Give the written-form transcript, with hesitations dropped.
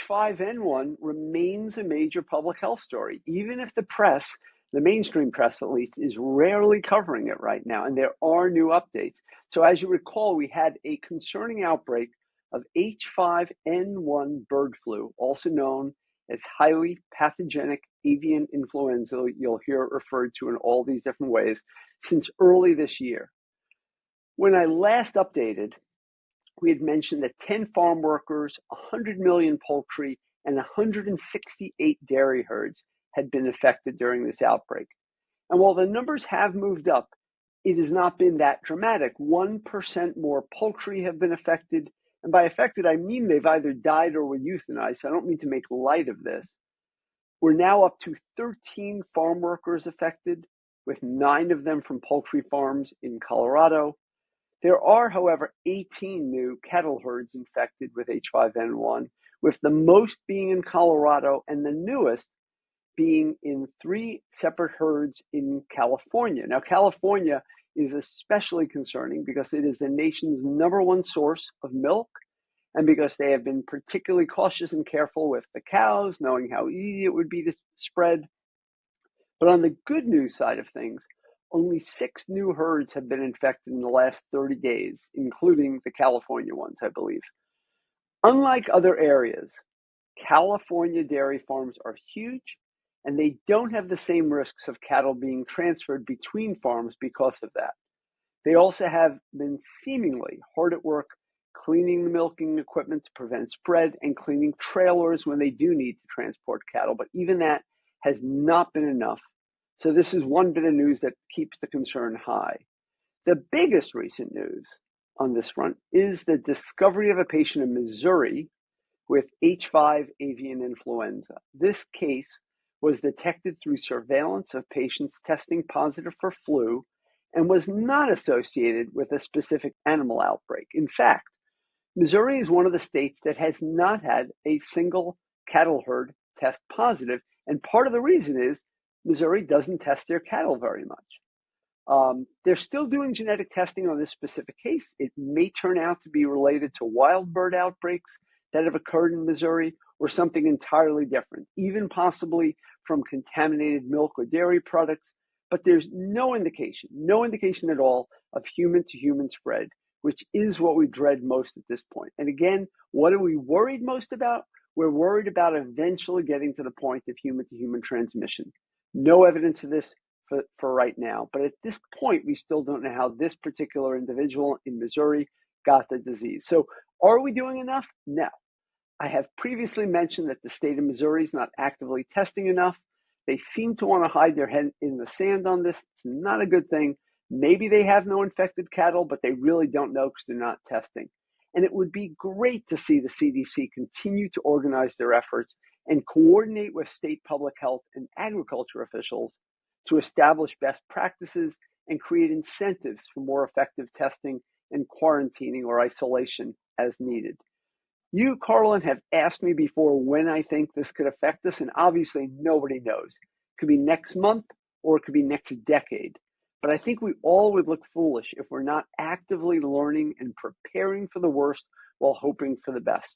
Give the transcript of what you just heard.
H5N1 remains a major public health story, even if the press, the mainstream press at least, is rarely covering it right now, and there are new updates. So as you recall, we had a concerning outbreak of H5N1 bird flu, also known as highly pathogenic avian influenza. You'll hear it referred to in all these different ways since early this year. When I last updated, we had mentioned that 10 farm workers, 100 million poultry, and 168 dairy herds had been affected during this outbreak. And while the numbers have moved up, it has not been that dramatic. 1% more poultry have been affected. And by affected, I mean they've either died or were euthanized. So I don't mean to make light of this. We're now up to 13 farm workers affected, with 9 of them from poultry farms in Colorado. There are, however, 18 new cattle herds infected with H5N1, with the most being in Colorado and the newest being in 3 separate herds in California. Now, California is especially concerning because it is the nation's #1 source of milk, and because they have been particularly cautious and careful with the cows, knowing how easy it would be to spread. But on the good news side of things, only 6 new herds have been infected in the last 30 days, including the California ones, I believe. Unlike other areas, California dairy farms are huge, and they don't have the same risks of cattle being transferred between farms because of that. They also have been seemingly hard at work cleaning the milking equipment to prevent spread and cleaning trailers when they do need to transport cattle, but even that has not been enough. So this is one bit of news that keeps the concern high. The biggest recent news on this front is the discovery of a patient in Missouri with H5 avian influenza. This case was detected through surveillance of patients testing positive for flu and was not associated with a specific animal outbreak. In fact, Missouri is one of the states that has not had a single cattle herd test positive, and part of the reason is Missouri doesn't test their cattle very much. They're still doing genetic testing on this specific case. It may turn out to be related to wild bird outbreaks that have occurred in Missouri or something entirely different, even possibly from contaminated milk or dairy products. But there's no indication at all of human-to-human spread, which is what we dread most at this point. And again, what are we worried most about? We're worried about eventually getting to the point of human-to-human transmission. No evidence of this for right now. But at this point, we still don't know how this particular individual in Missouri got the disease. So are we doing enough? No. I have previously mentioned that the state of Missouri is not actively testing enough. They seem to want to hide their head in the sand on this. It's not a good thing. Maybe they have no infected cattle, but they really don't know because they're not testing. And it would be great to see the CDC continue to organize their efforts and coordinate with state public health and agriculture officials to establish best practices and create incentives for more effective testing and quarantining or isolation as needed. You, Carlin, have asked me before when I think this could affect us, and obviously nobody knows. It could be next month or it could be next decade. But I think we all would look foolish if we're not actively learning and preparing for the worst while hoping for the best.